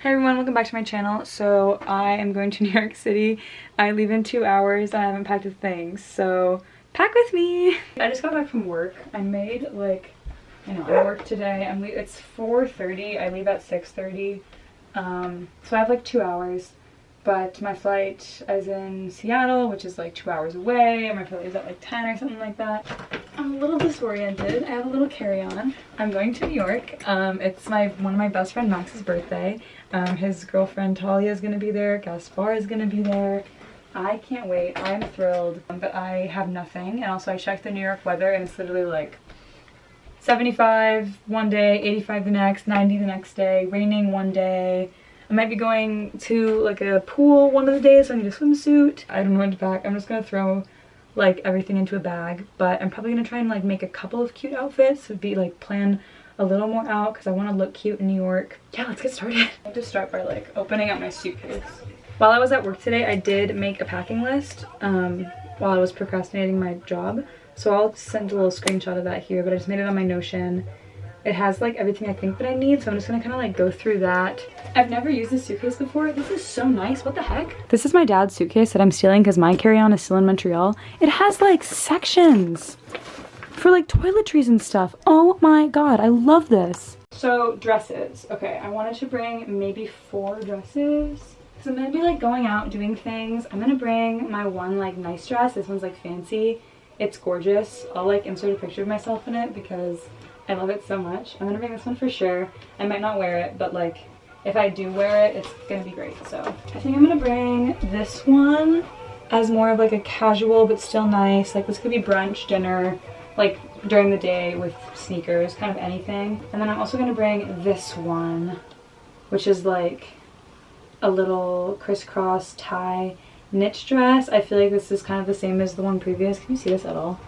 Hey everyone, welcome back to my channel. So I am going to New York City. I leave in 2 hours. I haven't packed a thing, so pack with me. I just got back from work. I made I work today. It's 4:30. I leave at 6:30. So I have like 2 hours. But my flight is in Seattle, which is like 2 hours away, and my flight is at like 10 or something like that. I'm a little disoriented. I have a little carry-on. I'm going to New York. It's one of my best friend Max's birthday. His girlfriend Talia is going to be there. Gaspar is going to be there. I can't wait. I'm thrilled. But I have nothing. And also I checked the New York weather and it's literally like 75 one day, 85 the next, 90 the next day, raining one day. I might be going to like a pool one of the days, so I need a swimsuit. I don't know what to pack. I'm just gonna throw like everything into a bag, but I'm probably gonna try and like make a couple of cute outfits. So plan a little more out because I want to look cute in New York. Yeah, let's get started. I'll just start by like opening up my suitcase. While I was at work today, I did make a packing list while I was procrastinating my job. So I'll send a little screenshot of that here, but I just made it on my Notion. It has like everything I think that I need, so I'm just gonna kind of like go through that. I've never used this suitcase before. This is so nice. What the heck? This is my dad's suitcase that I'm stealing because my carry-on is still in Montreal. It has like sections for like toiletries and stuff. Oh my god, I love this. So dresses. Okay, I wanted to bring maybe 4 dresses. So I'm gonna be like going out doing things. I'm gonna bring my one like nice dress. This one's like fancy. It's gorgeous. I'll like insert a picture of myself in it because I love it so much. I'm gonna bring this one for sure. I might not wear it, but like if I do wear it, it's gonna be great. So I think I'm gonna bring this one as more of like a casual but still nice. Like this could be brunch, dinner, like during the day with sneakers, kind of anything. And then I'm also gonna bring this one, which is like a little crisscross tie knit dress. I feel like this is kind of the same as the one previous. Can you see this at all?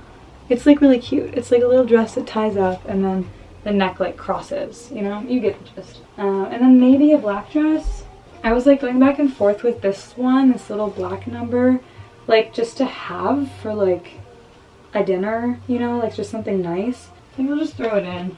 It's like really cute. It's like a little dress that ties up and then the neck like crosses, you know? You get the gist. And then maybe a black dress. I was like going back and forth with this one, this little black number, like just to have for like a dinner, you know, like just something nice. I think I'll just throw it in.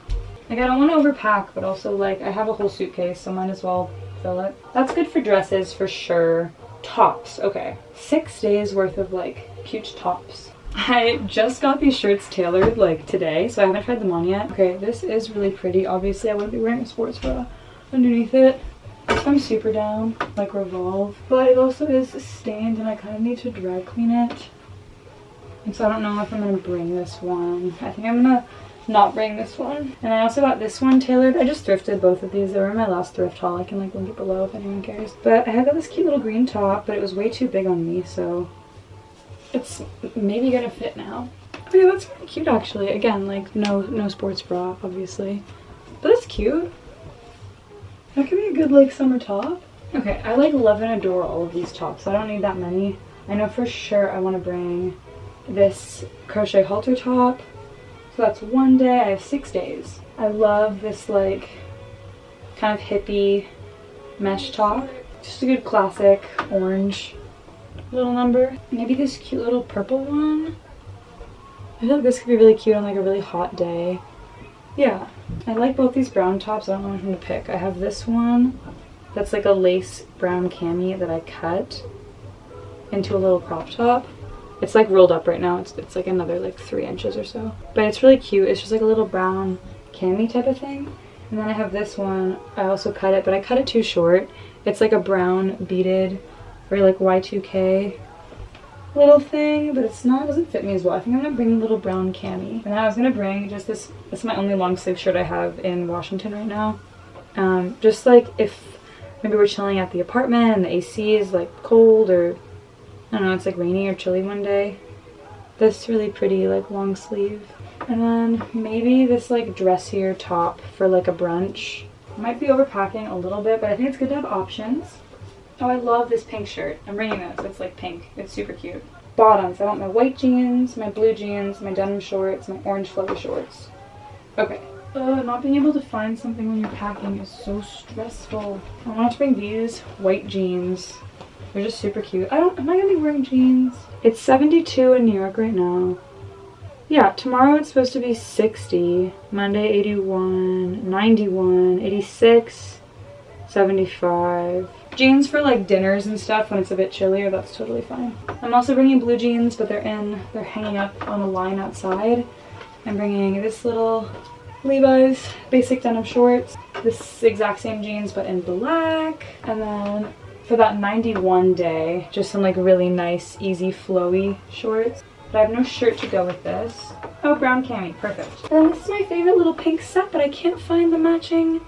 Like I don't want to overpack, but also like I have a whole suitcase, so might as well fill it. That's good for dresses for sure. Tops, okay. 6 days worth of like cute tops. I just got these shirts tailored like today, so I haven't tried them on yet. Okay, this is really pretty. Obviously I wouldn't be wearing a sports bra underneath it. So I'm super down, like Revolve. But it also is stained and I kind of need to dry clean it. And so I don't know if I'm gonna bring this one. I think I'm gonna not bring this one. And I also got this one tailored. I just thrifted both of these. They were in my last thrift haul. I can like link it below if anyone cares. But I had got this cute little green top, but it was way too big on me, so it's maybe gonna fit now. Okay, that's really cute actually. Again, like no sports bra, obviously. But it's cute. That could be a good like summer top. Okay, I like love and adore all of these tops, so I don't need that many. I know for sure I want to bring this crochet halter top. So that's 1 day. I have 6 days. I love this like kind of hippie mesh top. Just a good classic orange little number. Maybe this cute little purple one. I feel like this could be really cute on like a really hot day. Yeah, I like both these brown tops. I don't know which one to pick. I have this one that's like a lace brown cami that I cut into a little crop top. It's like rolled up right now. It's like another like 3 inches or so. But it's really cute. It's just like a little brown cami type of thing. And then I have this one. I also cut it, but I cut it too short. It's like a brown beaded or like Y2K little thing, but it's not, it doesn't fit me as well. I think I'm gonna bring a little brown cami. And then I was gonna bring just this is my only long sleeve shirt I have in Washington right now. Just like if maybe we're chilling at the apartment and the AC is like cold, or I don't know, it's like rainy or chilly one day. This really pretty like long sleeve. And then maybe this like dressier top for like a brunch. I might be overpacking a little bit, but I think it's good to have options. Oh, I love this pink shirt. I'm bringing this. It's like pink. It's super cute. Bottoms. I want my white jeans, my blue jeans, my denim shorts, my orange flowy shorts. Okay. Not being able to find something when you're packing is so stressful. I want to bring these white jeans. They're just super cute. Am I gonna be wearing jeans? It's 72 in New York right now. Yeah, tomorrow it's supposed to be 60. Monday 81, 91, 86. 75. Jeans for like dinners and stuff when it's a bit chillier, that's totally fine. I'm also bringing blue jeans, but they're hanging up on a line outside. I'm bringing this little Levi's basic denim shorts, this exact same jeans but in black, and then for that 91 day, just some like really nice, easy, flowy shorts. But I have no shirt to go with this. Oh, brown cami, perfect. And then this is my favorite little pink set, but I can't find the matching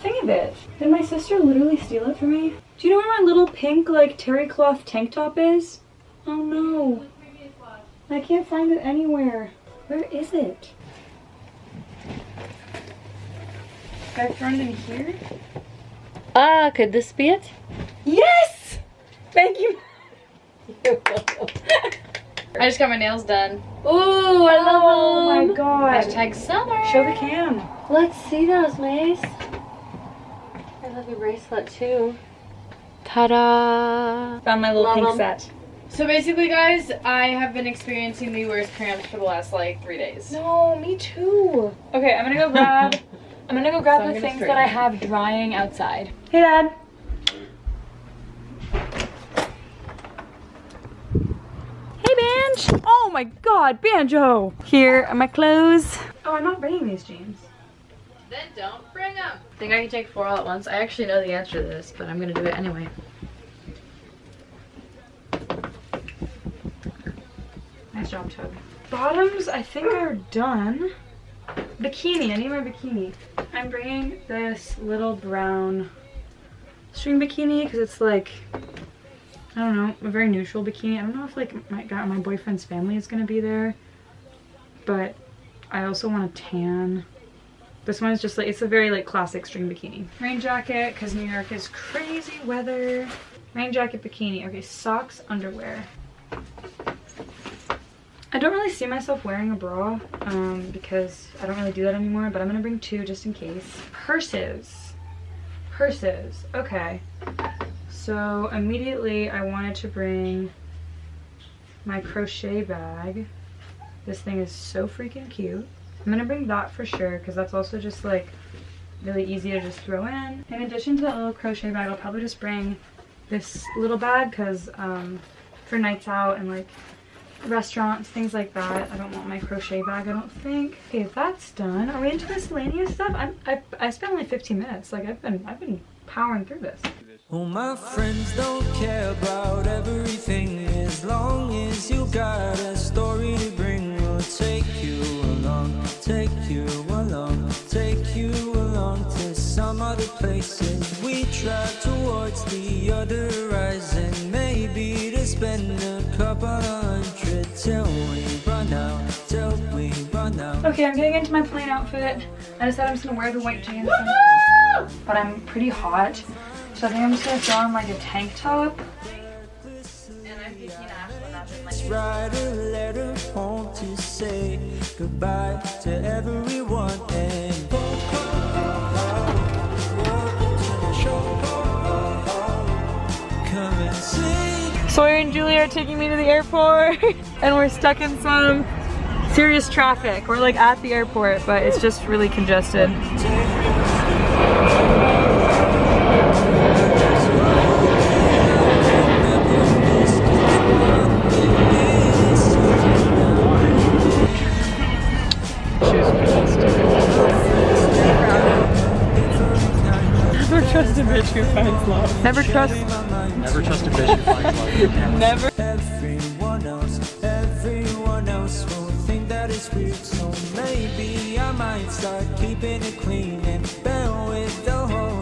thing of it. Did my sister literally steal it from me? Do you know where my little pink like terry cloth tank top is? Oh no. I can't find it anywhere. Where is it? Can I throw it in here? Could this be it? Yes! Thank you. I just got my nails done. Ooh, I love them. Oh my god. Hashtag summer. Show the cam. Let's see those, Mace. I love your bracelet too. Ta-da! Found my little Love pink 'em. set. So basically, guys, I have been experiencing the worst cramps for the last like 3 days. No, me too. Okay, I'm gonna go grab So the things that I have drying outside. Hey, Dad. Hey, Banj. Oh my god, Banjo. Here are my clothes. Oh, I'm not bringing these jeans. Then don't bring them. Think I can take 4 all at once? I actually know the answer to this, but I'm gonna do it anyway. Nice job, Tug. Bottoms, I think are done. Bikini, I need my bikini. I'm bringing this little brown string bikini because it's like, I don't know, a very neutral bikini. I don't know if like my boyfriend's family is gonna be there, but I also want a tan. This one is just like, it's a very like classic string bikini. Rain jacket, because New York is crazy weather. Rain jacket, bikini. Okay, socks, underwear. I don't really see myself wearing a bra because I don't really do that anymore, but I'm gonna bring 2 just in case. Purses. Purses. Okay. So immediately I wanted to bring my crochet bag. This thing is so freaking cute. I'm gonna bring that for sure because that's also just like really easy to just throw in. In addition to that little crochet bag, I'll probably just bring this little bag because for nights out and like restaurants, things like that. I don't want my crochet bag, I don't think. Okay, that's done. Are we into this Alena stuff? I spent only 15 minutes. Like I've been powering through this. Well, my friends don't care about everything as long as you got a story to bring. We'll take you along, take you along, take you along to some other places. We drive towards the other horizon, maybe to spend a couple hundred till we run out, till we run out. Okay, I'm getting into my plain outfit. I decided I'm just gonna wear the white jeans, but I'm pretty hot. So I think I'm just gonna throw on like a tank top. And I'm 15 Ashland. Let's write a letter home to say goodbye to everyone and come and sing. Sawyer and Julie are taking me to the airport and we're stuck in some serious traffic. We're like at the airport, but it's just really congested. Never trust a bitch who finds love. Never trust a bitch who finds love. Never. Everyone else will think that it's weird, so maybe I might start keeping it clean and bear with the whole